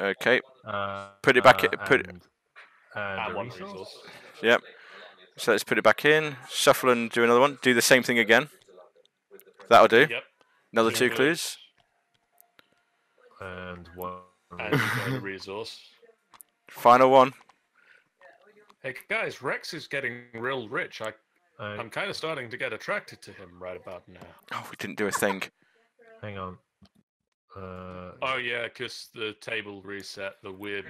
Okay. Put it back. And one resource. resource. Yep. So let's put it back in. Shuffle and do another one. Do the same thing again. That'll do. Yep. Another 2 Good. clues. And one. And you got a resource. Final one. Hey guys, Rex is getting real rich. I'm kind of starting to get attracted to him right about now. Oh, we didn't do a thing. Hang on. Oh yeah, because the table reset the weird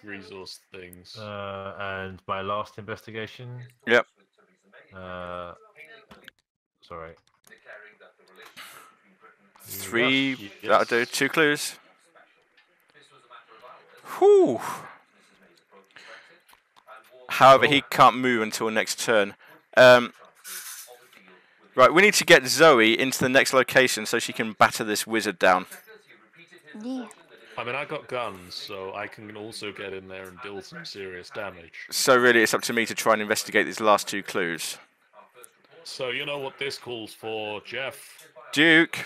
resource things. And my last investigation. Yep. Sorry. 3. Yes. That'll do. 2 clues. Whew. However, he can't move until next turn. Right, we need to get Zoe into the next location so she can batter this wizard down. Yeah. I mean, I got guns, so I can also get in there and deal some serious damage. So really, it's up to me to try and investigate these last 2 clues. So you know what this calls for, Geoff? Duke.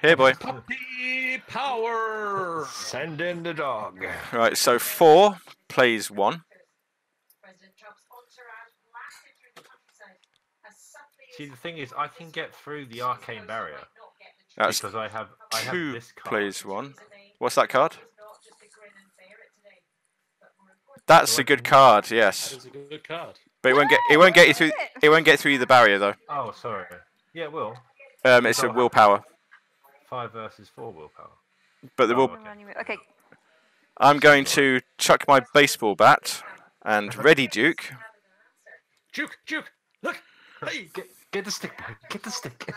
Here, boy. Puppy power! Send in the dog. Right, so 4 plays 1. See, the thing is, I can get through the arcane barrier That's because I have 2 this card. plays 1. What's that card? That's a good card, yes. That is a good card. But it won't get you through. It won't get through the barrier though. Oh, sorry. Yeah, it will. It's a willpower. 5 versus 4 willpower. But the will. Okay. I'm going to chuck my baseball bat and ready, Duke. Duke, look! Hey! Get the stick, boy. Get the stick.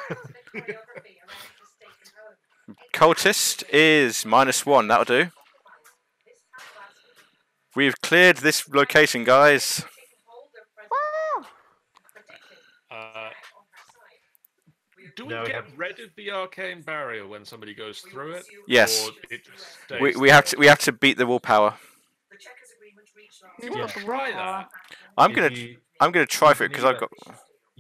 Cultist is -1. That'll do. We've cleared this location, guys. Woo! Do we get rid of the arcane barrier when somebody goes through it? Yes. Or it just stays We have to beat the willpower. You want to try that? I'm gonna try for it because I've got.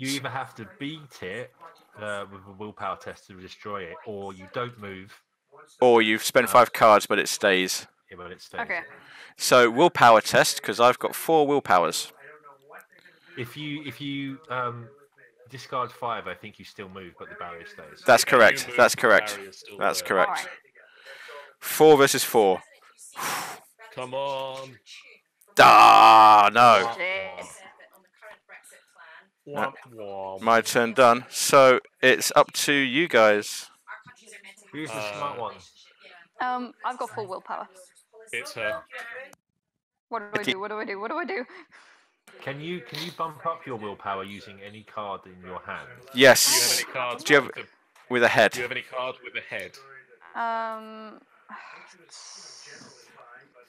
You either have to beat it with a willpower test to destroy it, or you don't move. Or you've spent 5 cards, but it stays. Yeah, but it stays. Okay. So willpower test because I've got 4 willpowers. If you discard 5, I think you still move, but the barrier stays. That's correct. That's correct. That's correct. 4 versus 4. Come on. Ah, no. My turn done. So it's up to you guys. Who's the smart one? I've got full willpower. It's her. What do I do? What do I do? What do I do? Can you bump up your willpower using any card in your hand? Yes. Do you have any cards Do you have with a head? Do you have any cards with a head?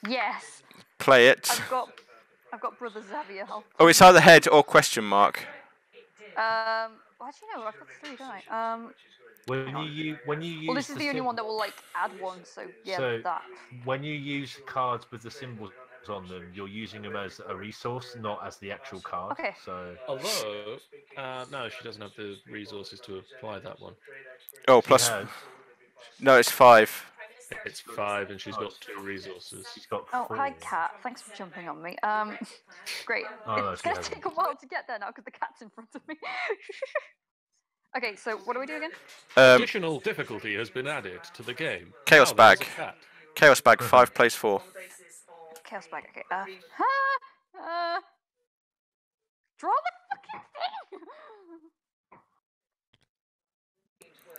Yes. Play it. I've got Brother Xavier. Oh, it's either head or question mark. Well, actually no, I've got 3, don't I? When you use. Well, this is the only one that will like add 1, so yeah, So, that. When you use cards with the symbols on them, you're using them as a resource, not as the actual card. Okay. So. Although, no, she doesn't have the resources to apply that one. Oh, plus. No, it's 5. It's 5, and she's got 2 resources. She's got 4. Oh, hi, cat. Thanks for jumping on me. Great. Oh, it's gonna take a while to get there now because the cat's in front of me. Okay, so what do we do again? Additional difficulty has been added to the game. Chaos There's bag. a cat. Chaos bag. 5 plays 4. Chaos bag. Okay. Draw the fucking thing.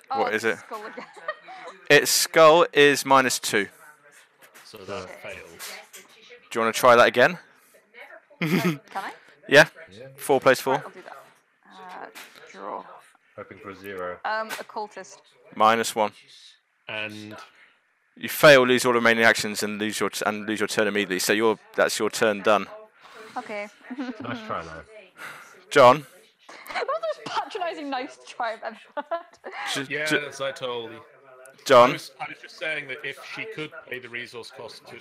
What is it? Skull again. Its skull is -2. So that fails. Do you want to try that again? Can I? Yeah. 4 plays 4. Right, I'll do that. Draw. Hoping for a 0. Occultist. -1. And you fail, lose all remaining actions, and lose your turn immediately. So that's your turn done. Okay. Nice try, though. John. That was the most patronising nice try I've ever heard. yes, I told you. John. I was just saying that if she could pay the resource cost to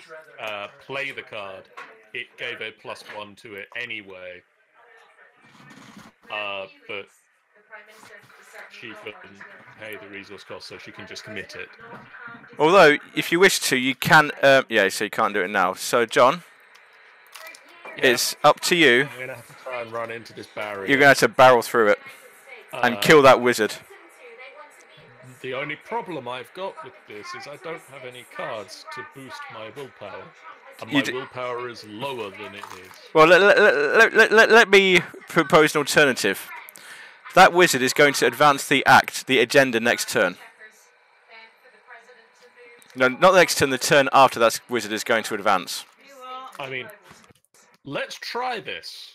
play the card, it gave a +1 to it anyway. But she couldn't pay the resource cost, so she can just commit it. Although, if you wish to, you can. Yeah, so you can't do it now. So, John, it's up to you. I'm gonna have to try and run into this barrier. You're gonna have to barrel through it and kill that wizard. The only problem I've got with this is I don't have any cards to boost my willpower. And my willpower is lower than it is. Well, let me propose an alternative. That wizard is going to advance the agenda next turn. No, not the next turn, the turn after that wizard is going to advance. I mean, let's try this.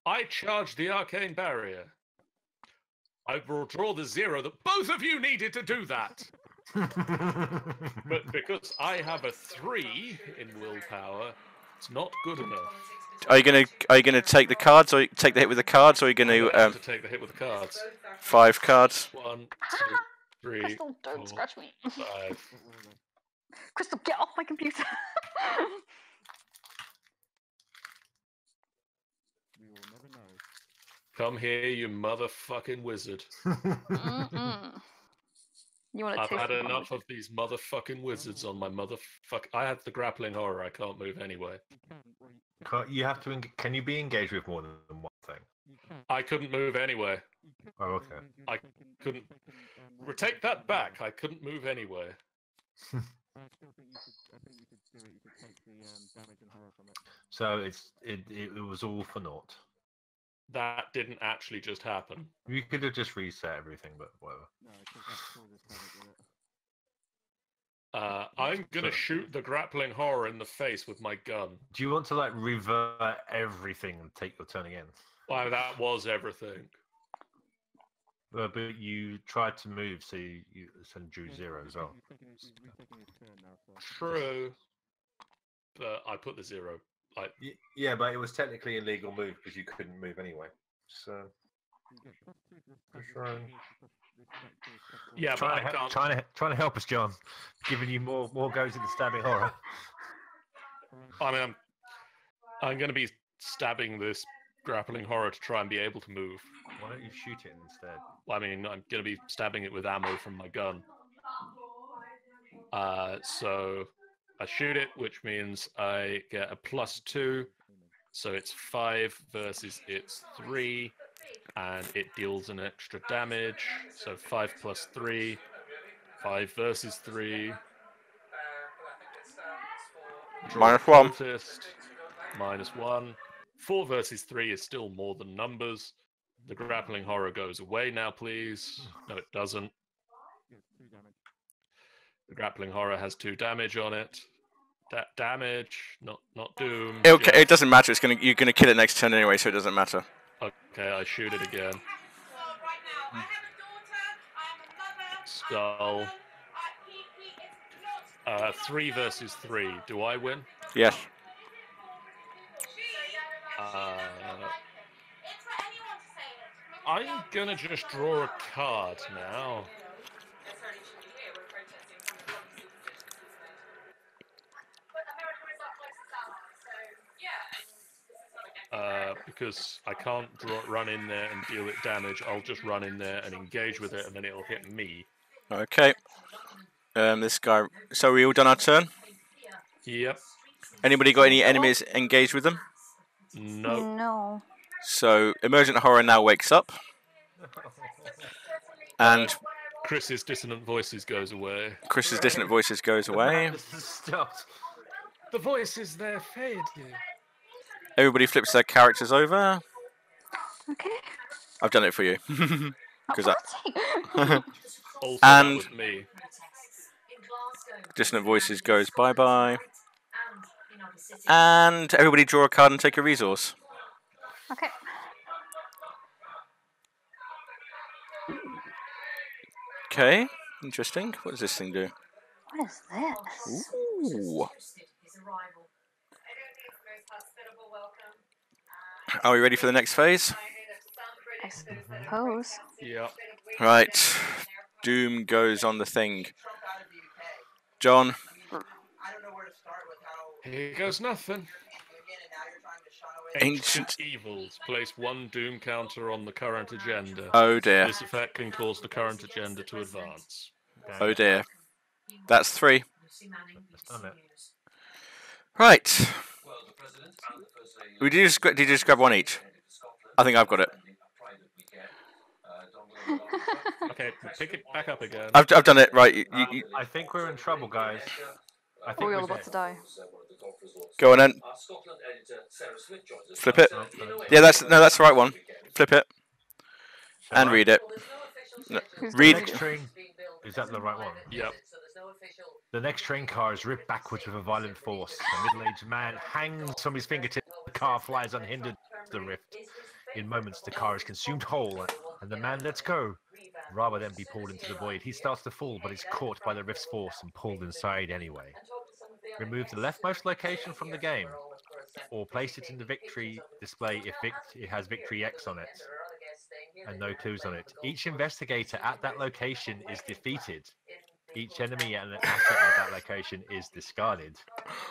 I charge the arcane barrier. I will draw the 0 that both of you needed to do that. But because I have a 3 in willpower, it's not good enough. Are you gonna take the cards, or take the hit with the cards, or are you gonna to take the hit with the cards? 5 cards. 1, 2, 3. Crystal, don't 4, scratch me. 5. Crystal, get off my computer. Come here, you motherfucking wizard. You want to I've had enough of these motherfucking wizards on my motherfuck. I have the grappling horror. I can't move anyway. You have to. Can you be engaged with more than one thing? I couldn't move anyway. Oh, okay. I couldn't. Take that back. I couldn't move anyway. So it was all for naught. That didn't actually just happen. You could have just reset everything, but whatever. I'm gonna shoot the grappling horror in the face with my gun. Do you want to like revert everything and take your turn again? Well, that was everything. But you tried to move, so you drew 0 as well. True. But I put the 0. Yeah, but it was technically a legal move because you couldn't move anyway. So. Yeah, but I can't. Trying to help us, John. Giving you more goes into stabbing horror. I mean, I'm going to be stabbing this grappling horror to try and be able to move. Why don't you shoot it instead? Well, I mean, I'm going to be stabbing it with ammo from my gun. So I shoot it, which means I get a +2. So it's 5 versus its 3. And it deals an extra damage. So 5 + 3. 5 versus 3. -1. -1. 4 versus 3 is still more than numbers. The grappling horror goes away now, please. No, it doesn't. The grappling horror has 2 damage on it. Damage, not doom. It doesn't matter. You're gonna kill it next turn anyway, so it doesn't matter. Okay, I shoot it again. Skull. 3 versus 3. Do I win? Yes. I'm gonna just draw a card now. Because I can't run in there and deal it damage. I'll just run in there and engage with it, and then it'll hit me. Okay. This guy. So we all done our turn? Yep. Anybody got any enemies engaged with them? No. No. So emergent horror now wakes up, and Chris's dissonant voices goes away. Chris's dissonant voices goes away. The voices there fade. Everybody flips their characters over. Okay. I've done it for you. Because Also, and that was me. dissonant voices goes bye-bye. And everybody draw a card and take a resource. Okay. Okay, interesting. What does this thing do? What is this? Ooh. Are we ready for the next phase? I suppose. Yep. Right. Doom goes on the thing. John. Here goes nothing. Ancient evils. Place 1 doom counter on the current agenda. Oh dear. This effect can cause the current agenda to advance. Oh dear. That's 3. That's done it. Right. Did you just grab 1 each? I think I've got it. Okay, pick it back up again. I've done it. Right. I think we're in trouble, guys. I think We're all we're about to die. Go on then. Flip it. Yeah, that's the right one. Flip it and read it. No, read. The next train. Is that the right one? Yep. The next train car is ripped backwards with a violent force. A middle-aged man hangs from his fingertips. The car flies unhindered to the rift. In moments, the car is consumed whole, and the man lets go. Rather than be pulled into the void, he starts to fall, but is caught by the rift's force and pulled inside anyway. Remove the leftmost location from the game, or place it in the victory display if it has victory X on it, and no clues on it. Each investigator at that location is defeated. Each enemy and an asset at that location is discarded.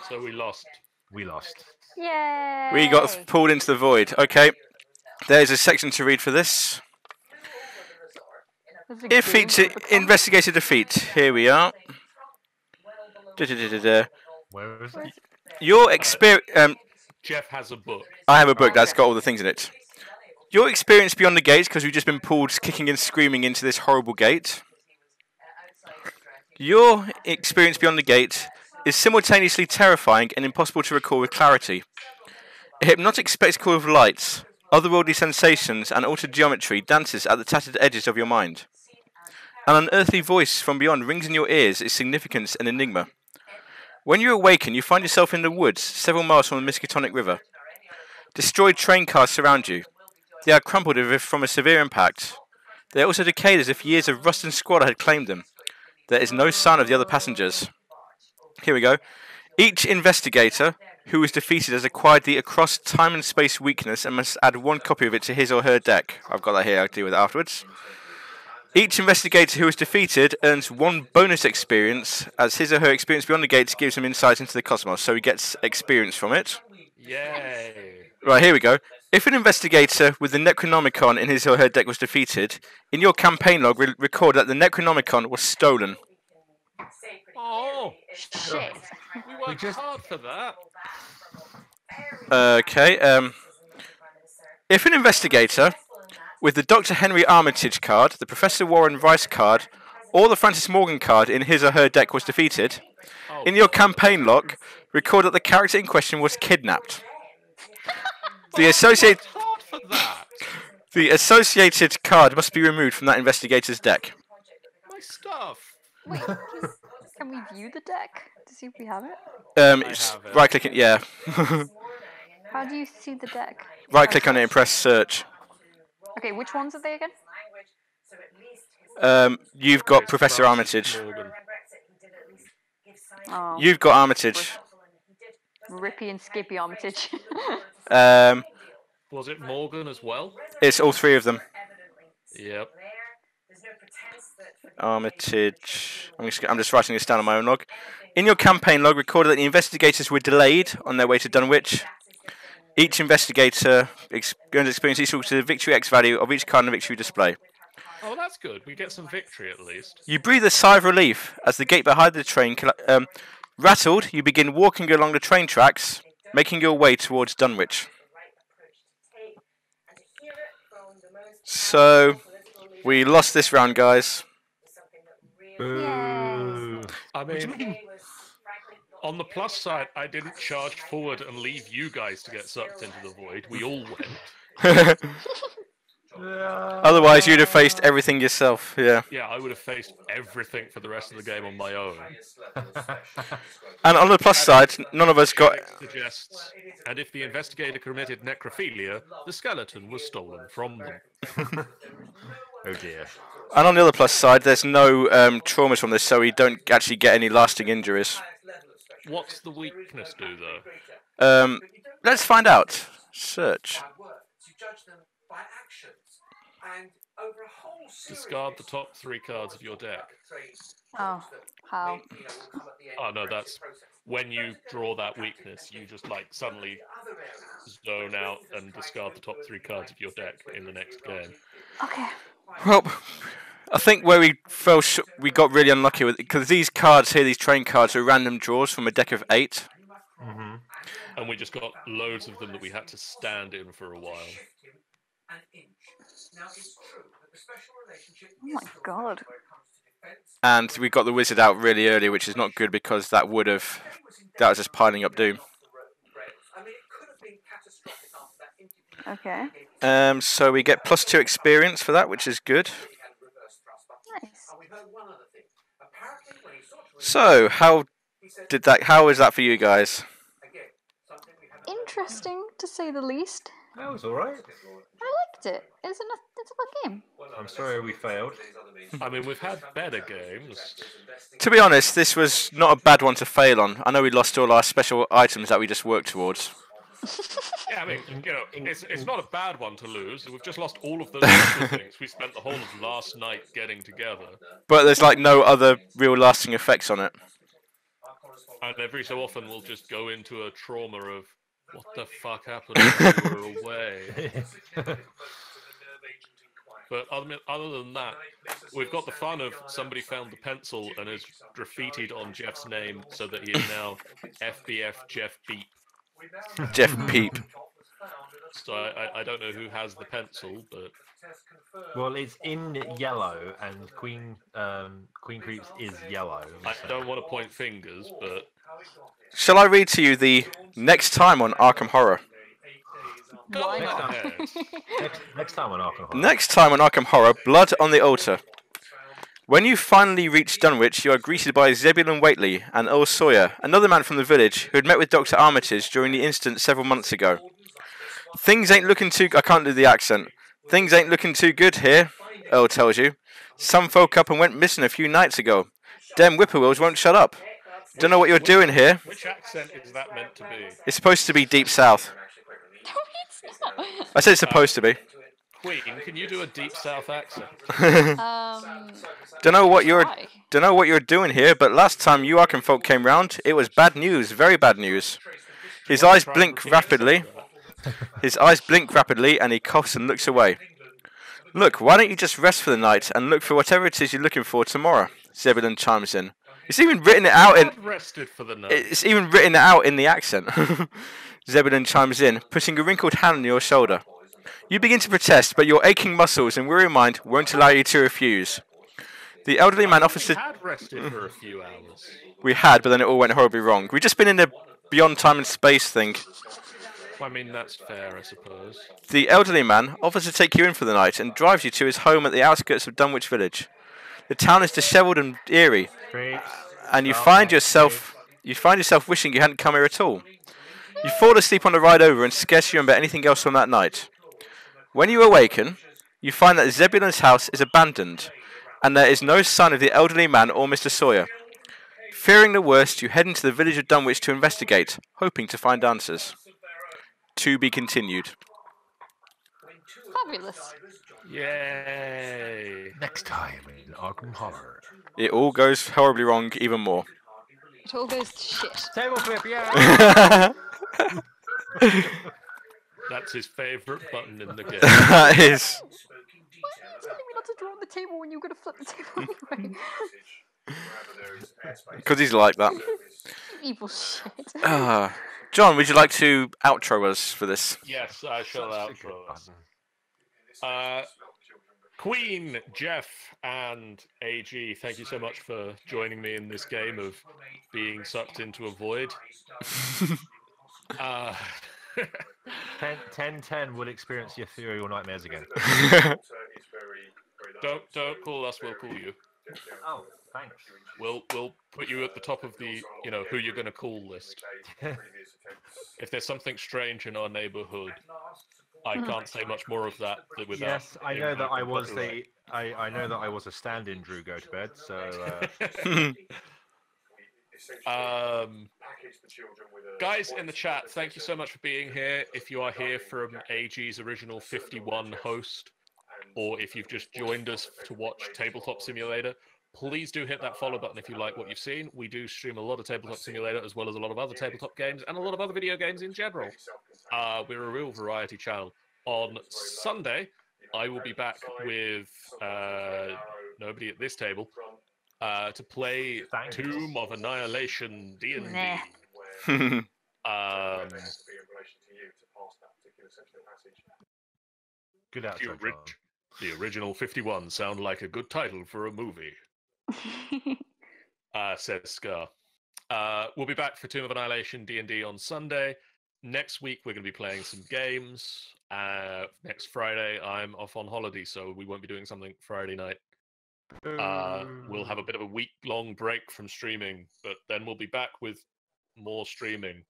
So we lost. We lost. Yay! We got pulled into the void. Okay. There's a section to read for this. It features investigator defeat. Here we are. Where is it? Your experience. Geoff has a book. I have a book that's got all the things in it. Your experience beyond the gates, because we've just been pulled kicking and screaming into this horrible gate. Your experience beyond the gate is simultaneously terrifying and impossible to recall with clarity. A hypnotic spectacle of lights, otherworldly sensations, and altered geometry dances at the tattered edges of your mind. An unearthly voice from beyond rings in your ears, its significance an enigma. When you awaken, you find yourself in the woods, several miles from the Miskatonic River. Destroyed train cars surround you. They are crumpled as if from a severe impact. They are also decayed as if years of rust and squalor had claimed them. There is no sign of the other passengers. Here we go. Each investigator who was defeated has acquired the across time and space weakness and must add 1 copy of it to his or her deck. I've got that here, I'll deal with it afterwards. Each investigator who was defeated earns 1 bonus experience, as his or her experience beyond the gates gives him insight into the cosmos, so he gets experience from it. Yay! Right, here we go. If an investigator with the Necronomicon in his or her deck was defeated, in your campaign log record that the Necronomicon was stolen. Oh, Shit. we worked hard for that. Okay, if an investigator with the Dr. Henry Armitage card, the Professor Warren Rice card, or the Francis Morgan card in his or her deck was defeated, in your campaign log, record that the character in question was kidnapped. The associated card must be removed from that investigator's deck. My stuff. Wait, can we view the deck to see if we have it? It's right click it, yeah. How do you see the deck? Right click on it and press search. Okay, which ones are they again? You've got Professor Armitage. Oh, You've got Armitage. Rippy and Skippy Armitage. Was it Morgan as well? It's all 3 of them. Yep. Armitage. I'm just writing this down on my own log. In your campaign log, recorded that the investigators were delayed on their way to Dunwich. Each investigator going to experience equal to the victory X value of each card in the victory display. Oh, that's good. We get some victory at least. You breathe a sigh of relief as the gate behind the train rattled. You begin walking along the train tracks, making your way towards Dunwich. So, we lost this round, guys. Boo. I mean, on the plus side, I didn't charge forward and leave you guys to get sucked into the void. We all went. Otherwise, you'd have faced everything yourself. Yeah. Yeah, I would have faced everything for the rest of the game on my own. And on the plus side, none of us got. Suggests, and if the investigator committed necrophilia, the skeleton was stolen from them. Oh dear. And on the other plus side, there's no traumas from this, so we don't actually get any lasting injuries. What's the weakness do, though? Let's find out. Search. Discard the top 3 cards of your deck. Oh, how? Oh no, that's when you draw that weakness, you just like suddenly zone out and discard the top 3 cards of your deck in the next game. Okay. Well, I think where we we got really unlucky with because these cards here, these train cards, are random draws from a deck of 8. Mm-hmm. And we just got loads of them that we had to stand in for a while. Oh my god. And we got the wizard out really early, which is not good because that was just piling up doom. Okay. So we get +2 experience for that, which is good. Nice. So how was that for you guys? Interesting, to say the least. That was alright. I liked it. It's a fun game. I'm sorry we failed. I mean, we've had better games. To be honest, this was not a bad one to fail on. I know we lost all our special items that we just worked towards. Yeah, I mean, it's not a bad one to lose. We've just lost all of those other things we spent the whole of last night getting together. But there's like no other real lasting effects on it. And every so often we'll just go into a trauma of, what the fuck happened when we were away? But other than that, we've got the fun of somebody found the pencil and has graffitied on Geoff's name so that he is now FBF Geoff Beep. Geoff Peep. So I don't know who has the pencil, but... Well, it's in yellow, and QueenCreeps is yellow. I don't want to point fingers, but... Shall I read to you the next time on Arkham Horror? Go Next time. ahead. Next time on Arkham Horror. Next time on Arkham Horror, Blood on the Altar. When you finally reach Dunwich, you are greeted by Zebulon Whately and Earl Sawyer, another man from the village who had met with Dr. Armitage during the incident several months ago. Things ain't looking too... I can't do the accent. Things ain't looking too good here, Earl tells you. Some folk up and went missing a few nights ago. Dem whippoorwills won't shut up. Don't know what you're doing here. Which accent is that meant to be? It's supposed to be deep south. No, it's not. I said it's supposed to be. Queen, can you do a deep south accent? Don't know what try. you're doing here, but last time you Arkham folk came round, it was bad news, very bad news. His eyes blink rapidly. His eyes blink rapidly, and he coughs and looks away. Look, why don't you just rest for the night and look for whatever it is you're looking for tomorrow? Zebulon chimes in. It's even written it out in. I've rested for the night. It's even written it out in the accent. Zebulon chimes in, putting a wrinkled hand on your shoulder. You begin to protest, but your aching muscles and weary mind won't allow you to refuse. The elderly man offers to... We had rested for a few hours. We had, but then it all went horribly wrong. We've just been in the beyond time and space thing. I mean, that's fair, I suppose. The elderly man offers to take you in for the night and drives you to his home at the outskirts of Dunwich village. The town is dishevelled and eerie, and you find yourself wishing you hadn't come here at all. You fall asleep on the ride over and scarcely remember anything else from that night. When you awaken, you find that Zebulon's house is abandoned, and there is no sign of the elderly man or Mr. Sawyer. Fearing the worst, you head into the village of Dunwich to investigate, hoping to find answers. To be continued. Fabulous. Yay! Next time in Arkham Horror. It all goes horribly wrong even more. It all goes to shit. Table flip, yeah! That's his favourite button in the game. That is. Why are you telling me not to draw on the table when you're going to flip the table anyway? Because he's like that. Evil shit. John, would you like to outro us for this? Yes, I shall outro us. Queen, Geoff, and AG, thank you so much for joining me in this game of being sucked into a void. 10-10 will experience your ethereal nightmares again. Don't call us, we'll call you. Oh, thanks. We'll put you at the top of the, who you're going to call list. If there's something strange in our neighbourhood, I can't say much more of that without. Yes, I know that I was I know that I was a stand-in Drew Go to Bed, so guys in the chat, thank you so much for being here. If you are here from AG's original 51 host, or if you've just joined us to watch Tabletop Simulator, please do hit that follow button if you like what you've seen. We do stream a lot of Tabletop Simulator as well as a lot of other tabletop games and a lot of other video games in general. We're a real variety channel. On Sunday, I will be back with nobody at this table to play Tomb of Annihilation D&D. Good outro, John. The original 51 sound like a good title for a movie. Says Scar. We'll be back for Tomb of Annihilation D&D on Sunday. Next week, we're going to be playing some games. Next Friday, I'm off on holiday, so we won't be doing something Friday night. We'll have a bit of a week-long break from streaming, but then we'll be back with more streaming.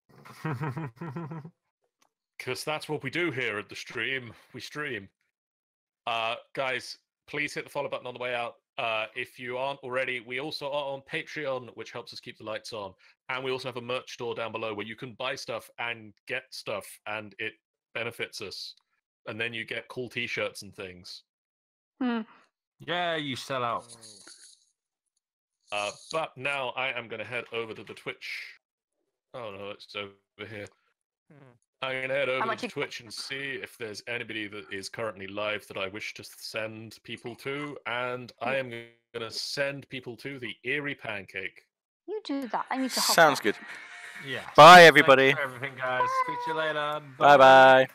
Because that's what we do here at the stream. We stream. Guys, please hit the follow button on the way out. If you aren't already, we also are on Patreon, which helps us keep the lights on. And we also have a merch store down below where you can buy stuff and get stuff, and it benefits us. And then you get cool t-shirts and things. Yeah, you sell out. But now I am going to head over to the Twitch. Oh no, it's over here. I'm going to head over to Twitch and see if there's anybody that is currently live that I wish to send people to. And I am going to send people to the Eerie Pancake. You do that. I need to hop Sounds off. good. Yeah. Bye, everybody. Thanks for everything, guys. Speak to you later. Bye-bye.